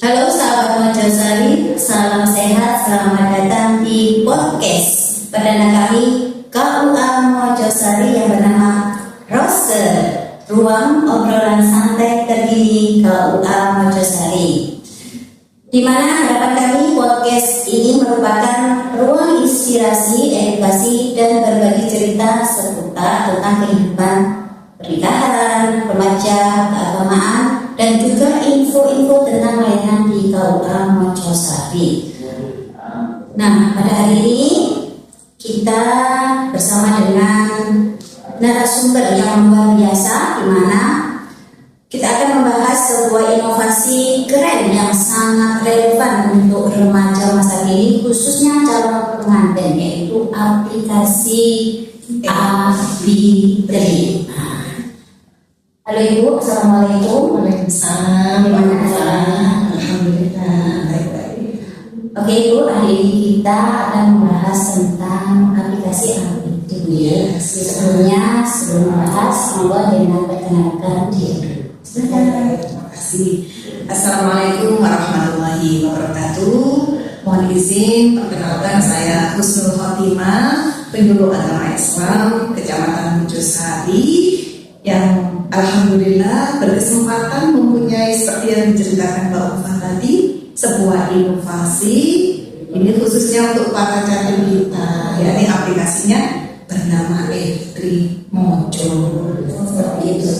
Halo sahabat Mojosari, salam sehat, selamat datang di podcast perdana kami KUA Mojosari yang bernama Roster, ruang obrolan santai terkini KUA Mojosari. Di mana harapan kami podcast ini merupakan ruang inspirasi, edukasi, dan berbagi cerita seputar tentang kehidupan pernikahan, remaja, keagamaan, dan juga info-info tentang layanan di KUA Mojosari. Nah, pada hari ini kita bersama dengan narasumber yang luar biasa, di mana kita akan membahas sebuah inovasi keren yang sangat relevan untuk remaja masa kini, khususnya calon pengantin, yaitu aplikasi Abi3. Halo Ibu, Assalamualaikum. Waalaikumsalam. Alhamdulillah, baik-baik. Oke Ibu, hari ini kita akan membahas tentang aplikasi Abi3. Sebelum membahas, mohon dengan perkenalkan diri. Terima kasih. Assalamualaikum warahmatullahi wabarakatuh. Mohon izin perkenalkan, saya Husnul Khotimah, penyuluh agama Islam Kecamatan Mojosari, yang alhamdulillah berkesempatan mempunyai seperti yang diceritakan Mbak Ufa tadi, sebuah inovasi ini khususnya untuk para calon kita, yakni aplikasinya bernama F3 Mojo. Seperti itu.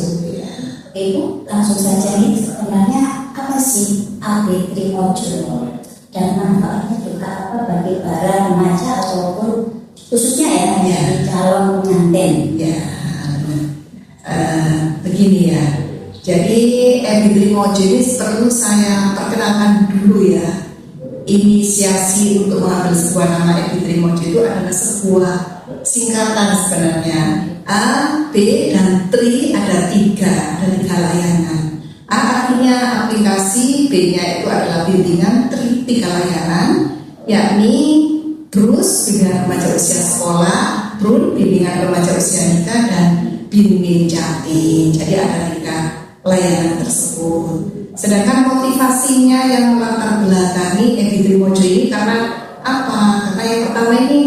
Ibu, langsung saja nih, sebenarnya apa sih Abi3 Mojo dan manfaatnya juga apa bagi para remaja ataupun khususnya ya calon pengantin? Begini ya, jadi Abi3 Mojo ini perlu saya perkenalkan dulu ya. Inisiasi untuk mengambil sebuah nama Abi3 Mojo itu adalah sebuah singkatan sebenarnya. A, B, dan tri ada tiga layanan. A artinya aplikasi, B-nya itu adalah bimbingan, tri tiga layanan, yakni BRUS bimbingan remaja usia sekolah, BRUN bimbingan remaja usia nikah, dan bimbing jatim. Jadi ada tiga layanan tersebut. Sedangkan motivasinya yang melatar belakangi Abi3 Mojo ini karena apa? Karena yang pertama ini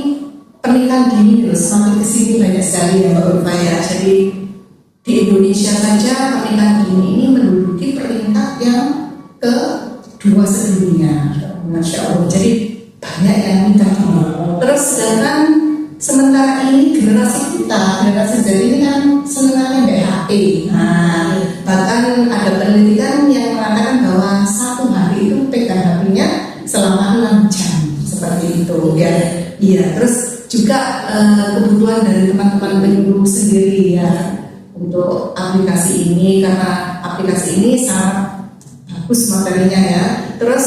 pernikahan dini semakin kesini banyak sekali ya Mbak Urfa ya. Jadi di Indonesia saja pernikahan dini ini menduduki peringkat yang kedua sedunia. Masya Allah. Jadi banyak yang nikah dini. Terus sedangkan sementara ini generasi Z ini kan senangnya BHP. Nah, bahkan ada penelitian yang mengatakan bahwa satu hari itu pegang HP-nya selama 6 jam seperti itu ya. Iya, terus juga kebutuhan dari teman-teman penyuluh sendiri ya untuk aplikasi ini, karena aplikasi ini sangat bagus materinya ya. Terus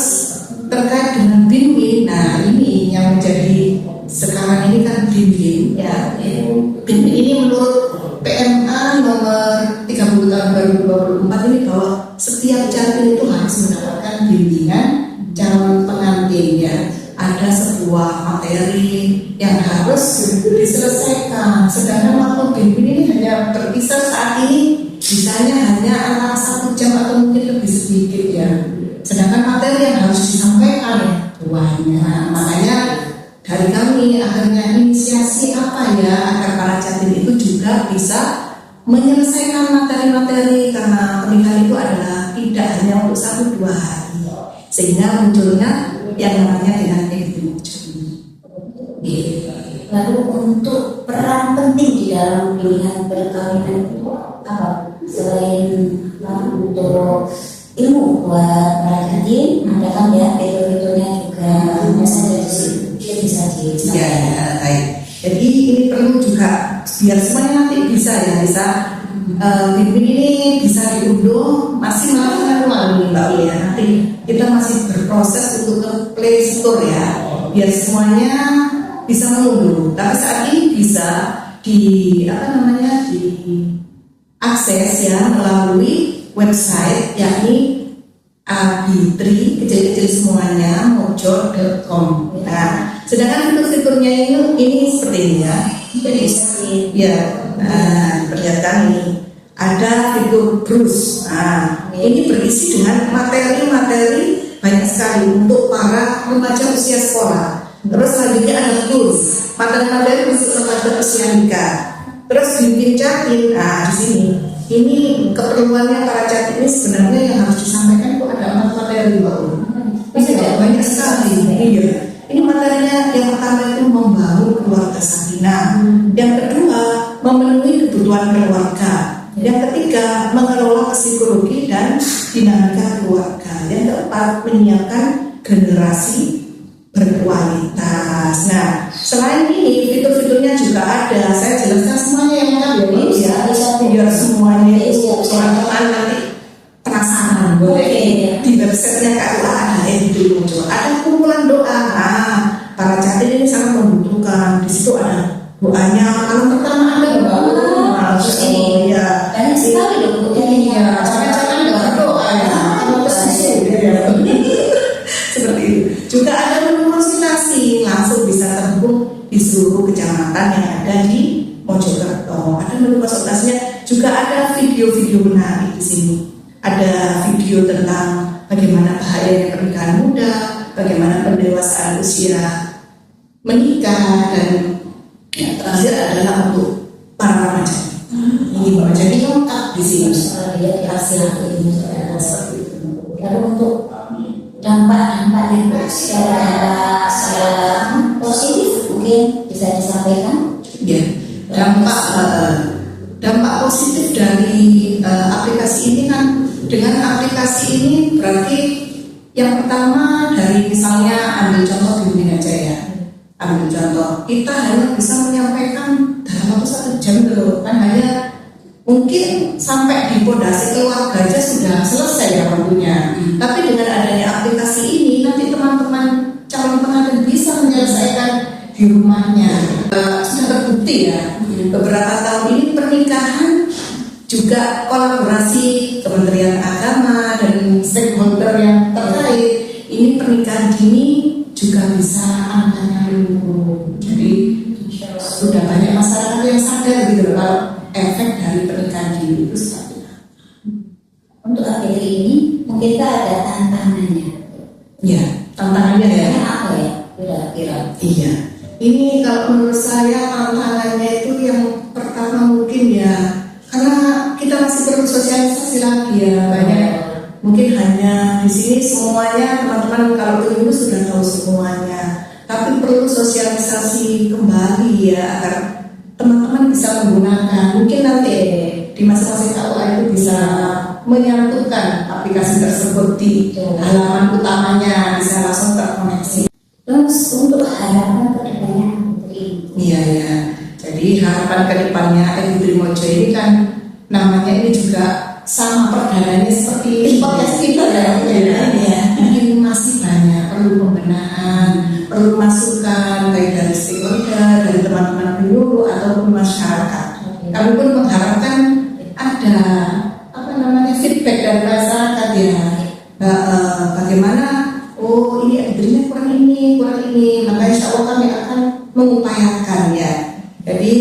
terkait dengan bimbing, nah ini yang menjadi sekarang ini kan bimbing ya. Bimbing ini menurut PMA nomor 30 tahun 2024 ini bahwa setiap calon itu harus mendapatkan bimbingan calon pengantin ya. Ada sebuah materi yang harus diselesaikan. Sedangkan waktu bimbing ini hanya berkisar saat ini bisanya hanya antara 1 jam atau mungkin lebih sedikit ya. Sedangkan materi yang harus disampaikan banyak. Makanya dari kami akhirnya inisiasi apa ya agar para jatim itu juga bisa menyelesaikan materi-materi, karena pernikahan itu adalah tidak hanya untuk 1-2 hari, sehingga munculnya yang namanya dengan Abi3 Mojo. Lalu untuk peran penting di dalam pilihan perkawinan itu apa? Selain untuk ilmu buat para jatim, ada kan ya fitur-fiturnya juga biasanya dari situ bisa dijelaskan. Ya, baik. Jadi ini perlu juga biar semuanya nanti bisa bimbing ini bisa diunduh, masih manual nih Mbak ya. Nanti kita masih berproses untuk ke Play Store ya, biar semuanya bisa mengunduh. Tapi saat ini bisa di akses ya melalui website yakni Abi3 kecil-kecil semuanya mojo.com. Nah, sedangkan fitur-fiturnya ini seperti ini ya. Ya, perlihatkan ini ada fitur BRUS. Nah, ini berisi dengan materi-materi sekali untuk para remaja usia sekolah. Terus selanjutnya ada kurs materi-materi khusus remaja usia nikah. Terus bimbing catin, nah di sini ini keperluannya para catin ini sebenarnya yang harus disampaikan itu ada materi baru. Ini banyak sekali. Iya. Ini materinya yang pertama itu membangun keluarga sakinah. Yang kedua memenuhi kebutuhan keluarga. Yang ketiga mengelola psikologi dan dinamika keluarga. Yang keempat menyiapkan generasi berkualitas. Nah, selain ini fitur-fiturnya juga ada. Saya jelaskan semuanya yang ada ya, biar semuanya itu teman-teman nanti penasaran. Boleh di websitenya KUA ada itu muncul. Ada kumpulan doa. Nah, para catin ini sangat membutuhkan. Di situ ada doanya. Malam pertama ada doa. Ya, banyak sekali loh ya, jangan doa ya. Seperti itu. Juga ada menu konsultasi langsung bisa terhubung di seluruh kecamatan yang ada di Mojokerto. Ada menu konsultasinya, juga ada video-video menarik di sini. Ada video tentang bagaimana bahayanya pernikahan muda, bagaimana pendewasaan usia menikah, dan yang terakhir adalah untuk para remaja. Ini jadi lengkap di sini. Ya dikasih ini seperti itu. Lalu untuk dampak-dampaknya secara positif mungkin bisa disampaikan. Ya, dampak positif dari aplikasi ini kan, dengan aplikasi ini berarti yang pertama dari misalnya ambil contoh bimbing aja ya, ambil contoh kita hanya bisa menyampaikan dalam waktu 1 jam dulu kan, hanya mungkin sampai di pondasi keluarga aja sudah selesai ya waktunya. Tapi dengan adanya aplikasi ini nanti teman-teman calon pengantin bisa menyelesaikan di rumahnya. Sudah terbukti ya, beberapa tahun ini pernikahan juga kolaborasi Kementerian Agama dan stakeholder yang terkait. Ini pernikahan dini juga bisa angkanya menurun. Jadi sudah banyak masyarakat yang sadar gitu kalau efek dari pernikahan dini itu seperti apa. Untuk APD ini mungkin ada tantangannya. Ya, tantangannya ya. Apa ya? Kira-kira. Iya. Ini kalau menurut saya tantangannya itu yang pertama mungkin ya, karena kita masih perlu sosialisasi lagi ya, banyak. Mungkin hanya di sini semuanya teman-teman kalau ilmu sudah tahu semuanya, tapi perlu sosialisasi kembali ya agar teman-teman bisa menggunakan. Mungkin nanti di masing-masing KUA itu bisa menyatukan aplikasi tersebut di halaman utamanya, bisa langsung terkoneksi. Terus untuk harapan kedepannya Iya ya. Jadi harapan kedepannya Editri Mojo ini kan namanya ini juga sama perdananya seperti podcast kita ya. Mungkin masih banyak perlu pembenahan, perlu masukan baik dari stakeholder, dari teman-teman penyuluh ataupun masyarakat. Kami pun mengharapkan ada feedback dari masyarakat ya. Bagaimana? Oh ini Edrinya kurang ini, maka insya Allah kami akan mengupayakan ya. Jadi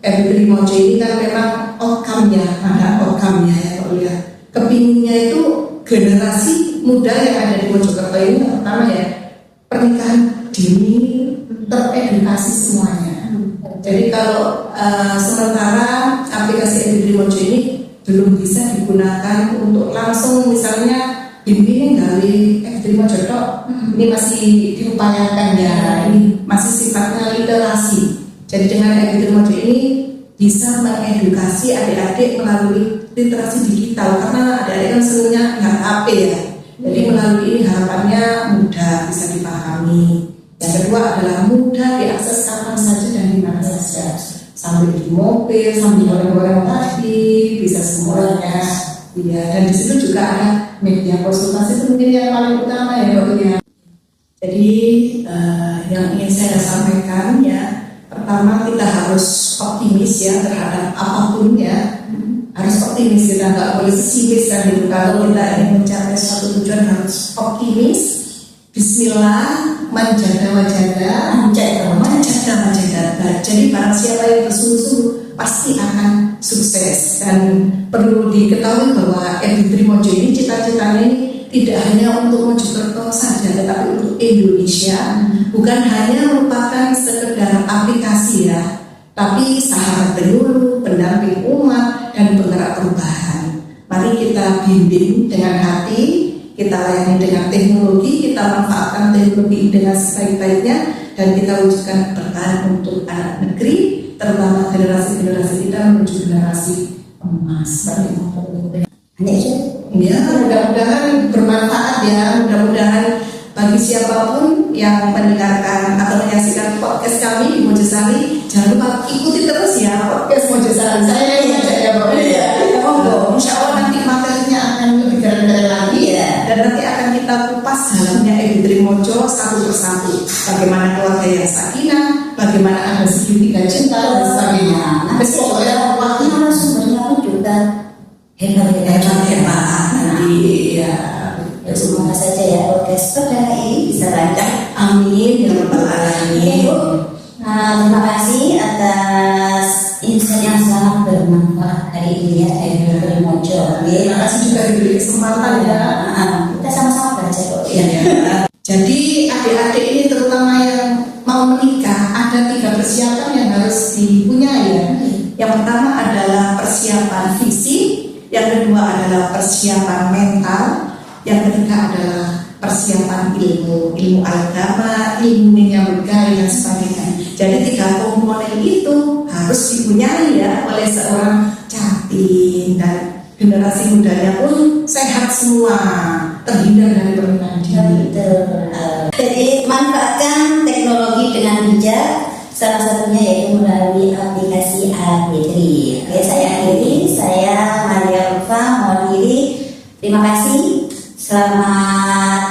Editri Mojo ini kan memang okamnya, ada okamnya ya Pak ya. Kepinginnya itu generasi muda yang ada di Mojokerto ini yang pertama ya, pernikahan dini teredukasi semuanya. Jadi kalau sementara aplikasi Editri Mojo ini belum bisa digunakan untuk langsung misalnya bimbing dari Editri Mojo, ini masih diupayakan ya, ini masih sifatnya literasi. Jadi dengan Editri Mojo ini bisa mengedukasi adik-adik melalui literasi digital, karena adik-adik kan semuanya nggak HP ya. Jadi melalui ini harapannya mudah bisa dipahami. Yang kedua adalah mudah diakses kapan saja dan di mana saja, sambil di mobil, sambil goreng-goreng tadi, bisa semuanya. Iya, dan di situ juga ada media konsultasi, itu mungkin yang paling utama ya Mbak ya. Jadi yang ingin saya sampaikan ya, pertama kita harus optimis ya terhadap apapun ya, harus optimis, kita nggak boleh pesimis kan itu. Kalau kita ingin mencapai suatu tujuan harus optimis. Bismillah, menjaga. Jadi barang siapa yang bersungguh-sungguh pasti akan sukses, dan perlu diketahui bahwa Ebitri Mojo ini cita-citanya ini tidak hanya untuk Mojokerto saja, tetapi untuk Indonesia. Bukan hanya merupakan sekedar aplikasi ya, tapi sahabat penyuluh, pendamping umat, dan penggerak perubahan. Mari kita bimbing dengan hati, kita layani dengan teknologi, kita manfaatkan teknologi dengan sebaik-baiknya, dan kita wujudkan keberkahan untuk anak negeri, terutama generasi-generasi kita menuju generasi emas. Ya, mudah-mudahan bermanfaat ya, mudah-mudahan bagi siapapun yang mendengarkan atau menyaksikan podcast kami di Mojosari, jangan lupa ikuti terus ya podcast Mojosari. Saya yang ngajak ya Bapak ya. Insya Allah nanti materinya akan lebih keren-keren lagi ya, dan nanti akan kita kupas dalamnya Ebitri Mojo satu persatu. Bagaimana keluarga yang sakinah, bagaimana ada segitiga cinta dan sebagainya. Pokoknya waktu sumbernya pun juga hebat nanti ya. Semoga saja ya podcast perdana ini bisa lancar. Amin ya rabbal alamin. Terima kasih atas insight yang sangat bermanfaat hari ini ya, Ebitri Mojo. Terima kasih juga diberi kesempatan ya. Kita sama-sama belajar kok. Ya. Jadi adik-adik ini terutama yang mau menikah, ada 3 persiapan yang harus dipunyai ya. Yang pertama adalah persiapan fisik, yang kedua adalah persiapan mental, yang ketiga adalah persiapan ilmu agama, ilmu menyambut gaya dan sebagainya. Jadi 3 komponen itu harus dipunyai ya oleh seorang cantik, dan generasi mudanya pun sehat semua, terhindar dari permintaan diri. Jadi manfaatkan teknologi dengan bijak, salah satunya yaitu melalui aplikasi Ebitri. Oke, saya akhiri, saya Maria Rufa mohon diri. Terima kasih, selamat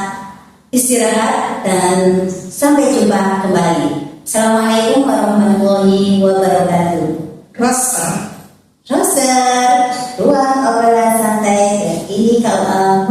istirahat dan sampai jumpa kembali. Assalamualaikum warahmatullahi wabarakatuh. Roster. Roster, ruang obrolan santai dan ini KUA